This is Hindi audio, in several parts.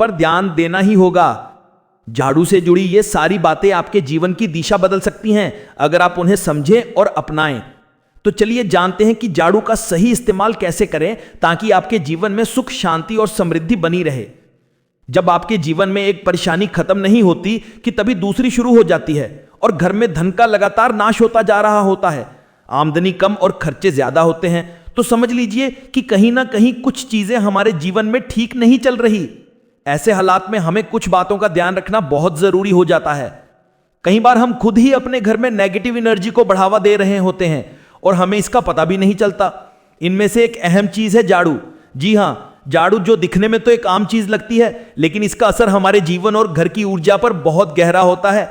पर ध्यान देना ही होगा। झाड़ू से जुड़ी ये सारी बातें आपके जीवन की दिशा बदल सकती हैं अगर आप उन्हें समझें और अपनाएं। तो चलिए जानते हैं कि झाड़ू का सही इस्तेमाल कैसे करें ताकि आपके जीवन में सुख, शांति और समृद्धि बनी रहे। जब आपके जीवन में एक परेशानी खत्म नहीं होती कि तभी दूसरी शुरू हो जाती है और घर में धन का लगातार नाश होता जा रहा होता है, आमदनी कम और खर्चे ज्यादा होते हैं, तो समझ लीजिए कि कहीं ना कहीं कुछ चीजें हमारे जीवन में ठीक नहीं चल रही। ऐसे हालात में हमें कुछ बातों का ध्यान रखना बहुत जरूरी हो जाता है। कई बार हम खुद ही अपने घर में नेगेटिव एनर्जी को बढ़ावा दे रहे होते हैं और हमें इसका पता भी नहीं चलता। इनमें से एक अहम चीज है झाड़ू। जी हां, झाड़ू जो दिखने में तो एक आम चीज लगती है, लेकिन इसका असर हमारे जीवन और घर की ऊर्जा पर बहुत गहरा होता है।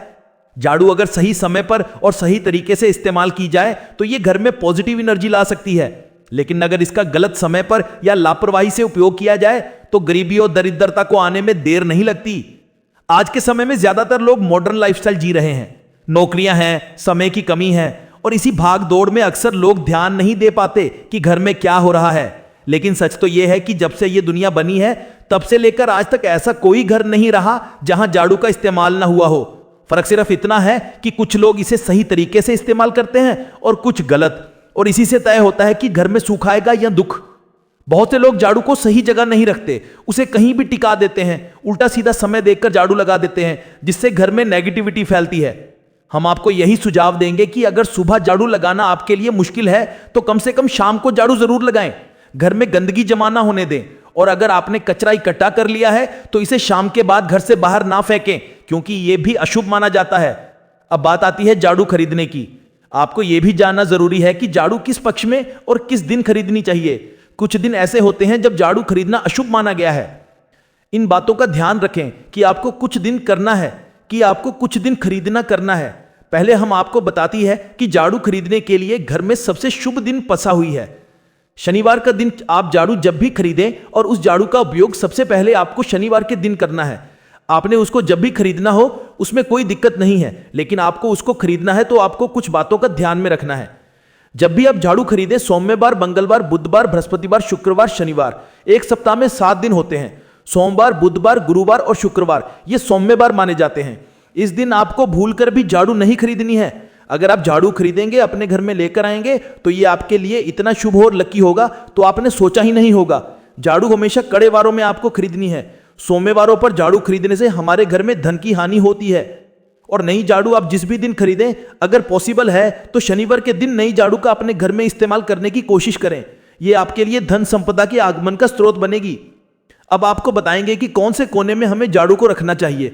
झाड़ू अगर सही समय पर और सही तरीके से इस्तेमाल की जाए तो यह घर में पॉजिटिव एनर्जी ला सकती है, लेकिन अगर इसका गलत समय पर या लापरवाही से उपयोग किया जाए तो गरीबी और दरिद्रता को आने में देर नहीं लगती। आज के समय में ज्यादातर लोग मॉडर्न लाइफस्टाइल जी रहे हैं। नौकरियां हैं, समय की कमी है और इसी भाग दौड़ में अक्सर लोग ध्यान नहीं दे पाते कि घर में क्या हो रहा है। लेकिन सच तो यह है कि जब से यह दुनिया बनी है तब से लेकर आज तक ऐसा कोई घर नहीं रहा जहां झाड़ू का इस्तेमाल ना हुआ हो। फर्क सिर्फ इतना है कि कुछ लोग इसे सही तरीके से इस्तेमाल करते हैं और कुछ गलत, और इसी से तय होता है कि घर में सुख आएगा या दुख। बहुत से लोग झाड़ू को सही जगह नहीं रखते, उसे कहीं भी टिका देते हैं, उल्टा सीधा समय देखकर झाड़ू लगा देते हैं, जिससे घर में नेगेटिविटी फैलती है। हम आपको यही सुझाव देंगे कि अगर सुबह झाड़ू लगाना आपके लिए मुश्किल है तो कम से कम शाम को झाड़ू जरूर लगाएं। घर में गंदगी जमा ना होने दें, और अगर आपने कचरा इकट्ठा कर लिया है तो इसे शाम के बाद घर से बाहर ना फेंकें, क्योंकि यह भी अशुभ माना जाता है। अब बात आती है झाड़ू खरीदने की। आपको यह भी जानना जरूरी है कि झाड़ू किस पक्ष में और किस दिन खरीदनी चाहिए। कुछ दिन ऐसे होते हैं जब झाड़ू खरीदना अशुभ माना गया है। इन बातों का ध्यान रखें कि आपको कुछ दिन करना है कि आपको कुछ दिन खरीदना करना है। पहले हम आपको बताती है कि झाड़ू खरीदने के लिए घर में सबसे शुभ दिन पसा हुई है। शनिवार का दिन आप झाड़ू जब भी खरीदें और उस झाड़ू का उपयोग सबसे पहले आपको शनिवार के दिन करना है। आपने उसको जब भी खरीदना हो उसमें कोई दिक्कत नहीं है, लेकिन आपको उसको खरीदना है तो आपको कुछ बातों का ध्यान में रखना है। जब भी आप झाड़ू खरीदें, सोमवार, मंगलवार, बुधवार, बृहस्पतिवार, शुक्रवार, शनिवार, एक सप्ताह में 7 दिन होते हैं। सोमवार, बुधवार, गुरुवार और शुक्रवार ये सोमवार माने जाते हैं। इस दिन आपको भूलकर भी झाड़ू नहीं खरीदनी है। अगर आप झाड़ू खरीदेंगे, अपने घर में लेकर आएंगे तो ये आपके लिए इतना शुभ और लकी होगा तो आपने सोचा ही नहीं होगा। झाड़ू हमेशा कड़े वारों में आपको खरीदनी है। सोमवारों पर झाड़ू खरीदने से हमारे घर में धन की हानि होती है। और नई झाड़ू आप जिस भी दिन खरीदें, अगर पॉसिबल है तो शनिवार के दिन नई झाड़ू का अपने घर में इस्तेमाल करने की कोशिश करें। यह आपके लिए धन संपदा के आगमन का स्रोत बनेगी। अब आपको बताएंगे कि कौन से कोने में हमें झाड़ू को रखना चाहिए।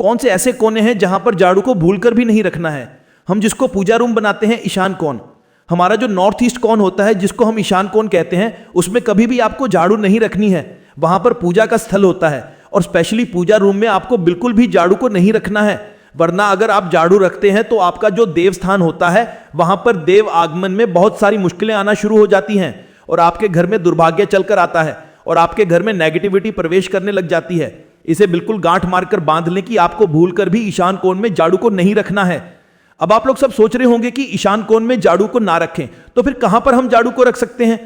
कौन से ऐसे कोने हैं जहां पर झाड़ू को भूलकर भी नहीं रखना है। हम जिसको पूजा रूम बनाते हैं, ईशान कोण, हमारा जो नॉर्थ ईस्ट कोण होता है जिसको हम ईशान कोण कहते हैं, उसमें कभी भी आपको झाड़ू नहीं रखनी है। वहां पर पूजा का स्थल होता है और स्पेशली पूजा रूम में आपको बिल्कुल भी झाड़ू को नहीं रखना है, वरना अगर आप झाड़ू रखते हैं तो आपका जो देव स्थान होता है वहां पर देव आगमन में बहुत सारी मुश्किलें आना शुरू हो जाती हैं और आपके घर में दुर्भाग्य चलकर आता है और आपके घर में नेगेटिविटी प्रवेश करने लग जाती है। इसे बिल्कुल गांठ मारकर बांध लें कि आपको भूलकर भी ईशान कोण में झाड़ू को नहीं रखना है। अब आप लोग सब सोच रहे होंगे कि ईशान कोण में झाड़ू को ना रखें तो फिर कहां पर हम झाड़ू को रख सकते हैं।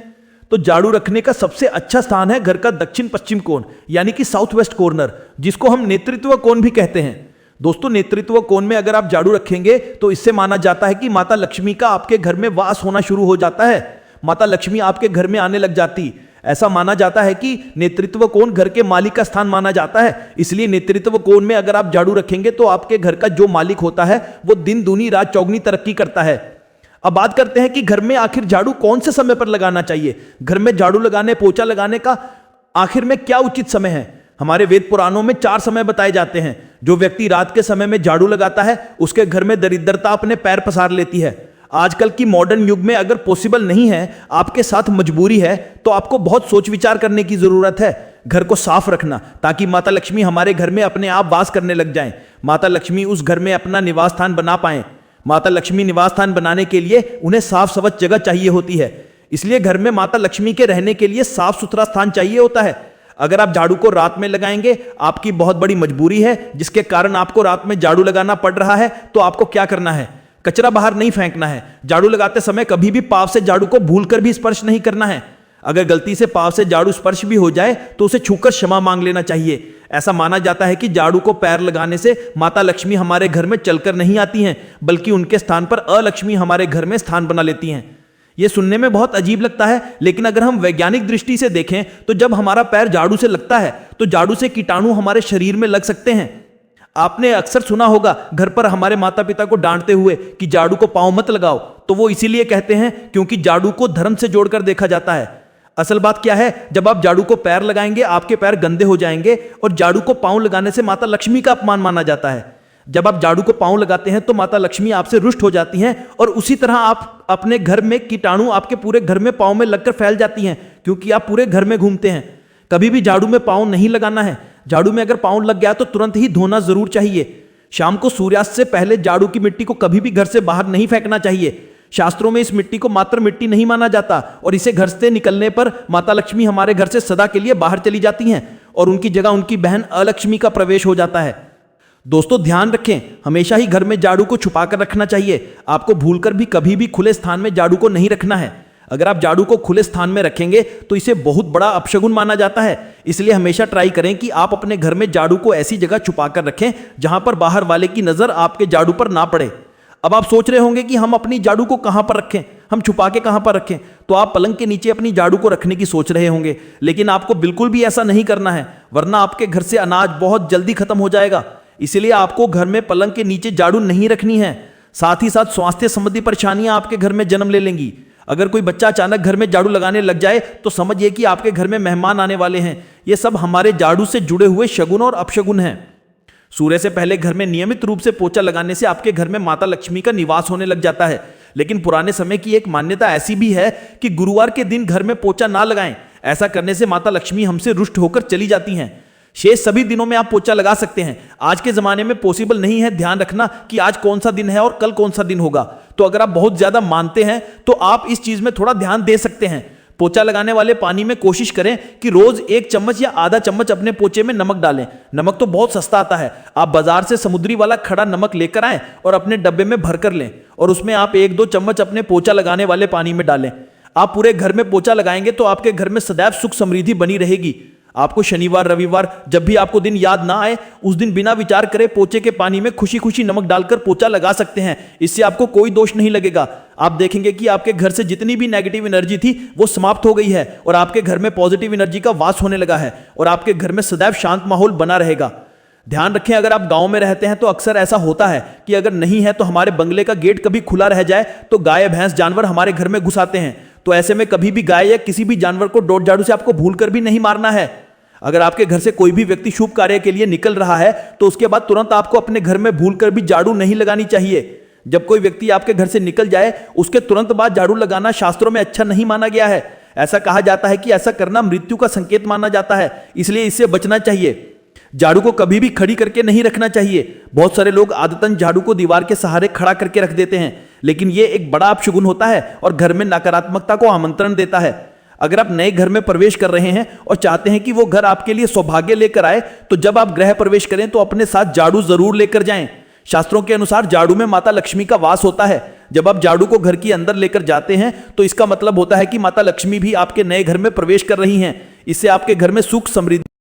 तो झाड़ू रखने का सबसे अच्छा स्थान है घर का दक्षिण पश्चिम कोण, यानी कि साउथ वेस्ट कॉर्नर, जिसको हम नेतृत्व कोण भी कहते हैं। दोस्तों, नेतृत्व कोण में अगर आप झाड़ू रखेंगे तो इससे माना जाता है कि माता लक्ष्मी का आपके घर में वास होना शुरू हो जाता है। माता लक्ष्मी आपके घर में आने लग जाती। ऐसा माना जाता है कि नेतृत्व कोण घर के मालिक का स्थान माना जाता है। इसलिए नेतृत्व कोण में अगर आप झाड़ू रखेंगे तो आपके घर का जो मालिक होता है वो दिन दूनी रात चौगनी तरक्की करता है। अब बात करते हैं कि घर में आखिर झाड़ू कौन से समय पर लगाना चाहिए। घर में झाड़ू लगाने, पोछा लगाने का आखिर में क्या उचित समय है। हमारे वेद पुराणों में 4 समय बताए जाते हैं। जो व्यक्ति रात के समय में झाड़ू लगाता है उसके घर में दरिद्रता अपने पैर पसार लेती है। आजकल की मॉडर्न युग में अगर पॉसिबल नहीं है, आपके साथ मजबूरी है, तो आपको बहुत सोच विचार करने की जरूरत है। घर को साफ रखना ताकि माता लक्ष्मी हमारे घर में अपने आप वास करने लग जाएं। माता लक्ष्मी उस घर में अपना निवास स्थान बना पाएं। माता लक्ष्मी निवास स्थान बनाने के लिए उन्हें साफ स्वच्छ जगह चाहिए होती है। इसलिए घर में माता लक्ष्मी के रहने के लिए साफ सुथरा स्थान चाहिए होता है। अगर आप झाड़ू को रात में लगाएंगे, आपकी बहुत बड़ी मजबूरी है जिसके कारण आपको रात में झाड़ू लगाना पड़ रहा है, तो आपको क्या करना है, कचरा बाहर नहीं फेंकना है। झाड़ू लगाते समय कभी भी पाव से झाड़ू को भूलकर भी स्पर्श नहीं करना है। अगर गलती से पांव से झाड़ू स्पर्श भी हो जाए तो उसे छूकर क्षमा मांग लेना चाहिए। ऐसा माना जाता है कि झाड़ू को पैर लगाने से माता लक्ष्मी हमारे घर में चलकर नहीं आती हैं, बल्कि उनके स्थान पर अलक्ष्मी हमारे घर में स्थान बना लेती हैं। यह सुनने में बहुत अजीब लगता है, लेकिन अगर हम वैज्ञानिक दृष्टि से देखें तो जब हमारा पैर झाड़ू से लगता है तो झाड़ू से कीटाणु हमारे शरीर में लग सकते हैं। आपने अक्सर सुना होगा घर पर हमारे माता पिता को डांटते हुए कि झाड़ू को पांव मत लगाओ, तो वो इसीलिए कहते हैं क्योंकि झाड़ू को धर्म से जोड़कर देखा जाता है। असल बात क्या है, जब आप झाड़ू को पैर लगाएंगे आपके पैर गंदे हो जाएंगे और झाड़ू को पांव लगाने से माता लक्ष्मी का अपमान माना जाता है। जब आप झाड़ू को पांव लगाते हैं तो माता लक्ष्मी आपसे रुष्ट हो जाती हैं और उसी तरह आप अपने घर में कीटाणु आपके पूरे घर में पांव में लगकर फैल जाती हैं, क्योंकि आप पूरे घर में घूमते हैं। कभी भी झाड़ू में पांव नहीं लगाना है। झाड़ू में अगर पांव लग गया तो तुरंत ही धोना जरूर चाहिए। शाम को सूर्यास्त से पहले झाड़ू की मिट्टी को कभी भी घर से बाहर नहीं फेंकना चाहिए। शास्त्रों में इस मिट्टी को मात्र मिट्टी नहीं माना जाता और इसे घर से निकलने पर माता लक्ष्मी हमारे घर से सदा के लिए बाहर चली जाती हैं और उनकी जगह उनकी बहन अलक्ष्मी का प्रवेश हो जाता है। दोस्तों ध्यान रखें, हमेशा ही घर में झाड़ू को छुपा कर रखना चाहिए। आपको भूलकर भी कभी भी खुले स्थान में झाड़ू को नहीं रखना है। अगर आप झाड़ू को खुले स्थान में रखेंगे तो इसे बहुत बड़ा अपशगुन माना जाता है। इसलिए हमेशा ट्राई करें कि आप अपने घर में झाड़ू को ऐसी जगह छुपा कर रखें जहां पर बाहर वाले की नजर आपके झाड़ू पर ना पड़े। अब आप सोच रहे होंगे कि हम अपनी झाड़ू को कहां पर रखें, हम छुपा के कहां पर रखें। तो आप पलंग के नीचे अपनी झाड़ू को रखने की सोच रहे होंगे, लेकिन आपको बिल्कुल भी ऐसा नहीं करना है, वरना आपके घर से अनाज बहुत जल्दी खत्म हो जाएगा। इसलिए आपको घर में पलंग के नीचे झाड़ू नहीं रखनी है। साथ ही साथ स्वास्थ्य संबंधी परेशानियां आपके घर में जन्म ले लेंगी। अगर कोई बच्चा अचानक घर में झाड़ू लगाने लग जाए तो समझिए कि आपके घर में मेहमान आने वाले हैं। ये सब हमारे झाड़ू से जुड़े हुए शगुन और अपशगुन हैं। सूर्य से पहले घर में नियमित रूप से पोछा लगाने से आपके घर में माता लक्ष्मी का निवास होने लग जाता है। लेकिन पुराने समय की एक मान्यता ऐसी भी है कि गुरुवार के दिन घर में पोछा ना लगाएं। ऐसा करने से माता लक्ष्मी हमसे रुष्ट होकर चली जाती हैं। शेष सभी दिनों में आप पोछा लगा सकते हैं। आज के जमाने में पॉसिबल नहीं है ध्यान रखना कि आज कौन सा दिन है और कल कौन सा दिन होगा। तो अगर आप बहुत ज्यादा मानते हैं तो आप इस चीज में थोड़ा ध्यान दे सकते हैं। पोछा लगाने वाले पानी में कोशिश करें कि रोज 1 चम्मच या आधा चम्मच अपने पोछे में नमक डालें। नमक तो बहुत सस्ता आता है। आप बाजार से समुद्री वाला खड़ा नमक लेकर आएं और अपने डब्बे में भर कर लें और उसमें आप 1-2 चम्मच अपने पोछा लगाने वाले पानी में डालें। आप पूरे घर में पोछा लगाएंगे तो आपके घर में सदैव सुख समृद्धि बनी रहेगी। आपको शनिवार रविवार जब भी आपको दिन याद ना आए उस दिन बिना विचार करे पोछे के पानी में खुशी खुशी नमक डालकर पोछा लगा सकते हैं। इससे आपको कोई दोष नहीं लगेगा। आप देखेंगे कि आपके घर से जितनी भी नेगेटिव एनर्जी थी वो समाप्त हो गई है और आपके घर में पॉजिटिव एनर्जी का वास होने लगा है और आपके घर में सदैव शांत माहौल बना रहेगा। ध्यान रखें, अगर आप गांव में रहते हैं तो अक्सर ऐसा होता है कि अगर नहीं है तो हमारे बंगले का गेट कभी खुला रह जाए तो गाय भैंस जानवर हमारे घर में घुस आते हैं। तो ऐसे में कभी भी गाय या किसी भी जानवर को डोर झाड़ू से आपको भूलकर भी नहीं मारना है। अगर आपके घर से कोई भी व्यक्ति शुभ कार्य के लिए निकल रहा है तो उसके बाद तुरंत आपको अपने घर में भूलकर भी झाड़ू नहीं लगानी चाहिए। जब कोई व्यक्ति आपके घर से निकल जाए उसके तुरंत बाद झाड़ू लगाना शास्त्रों में अच्छा नहीं माना गया है। ऐसा कहा जाता है कि ऐसा करना मृत्यु का संकेत माना जाता है, इसलिए इससे बचना चाहिए। झाड़ू को कभी भी खड़ी करके नहीं रखना चाहिए। बहुत सारे लोग आदतन झाड़ू को दीवार के सहारे खड़ा करके रख देते हैं, लेकिन यह एक बड़ा अपशगुन होता है और घर में नकारात्मकता को आमंत्रण देता है। अगर आप नए घर में प्रवेश कर रहे हैं और चाहते हैं कि वो घर आपके लिए सौभाग्य लेकर आए तो जब आप गृह प्रवेश करें तो अपने साथ झाड़ू जरूर लेकर जाएं। शास्त्रों के अनुसार झाड़ू में माता लक्ष्मी का वास होता है। जब आप झाड़ू को घर के अंदर लेकर जाते हैं तो इसका मतलब होता है कि माता लक्ष्मी भी आपके नए घर में प्रवेश कर रही हैं। इससे आपके घर में सुख समृद्धि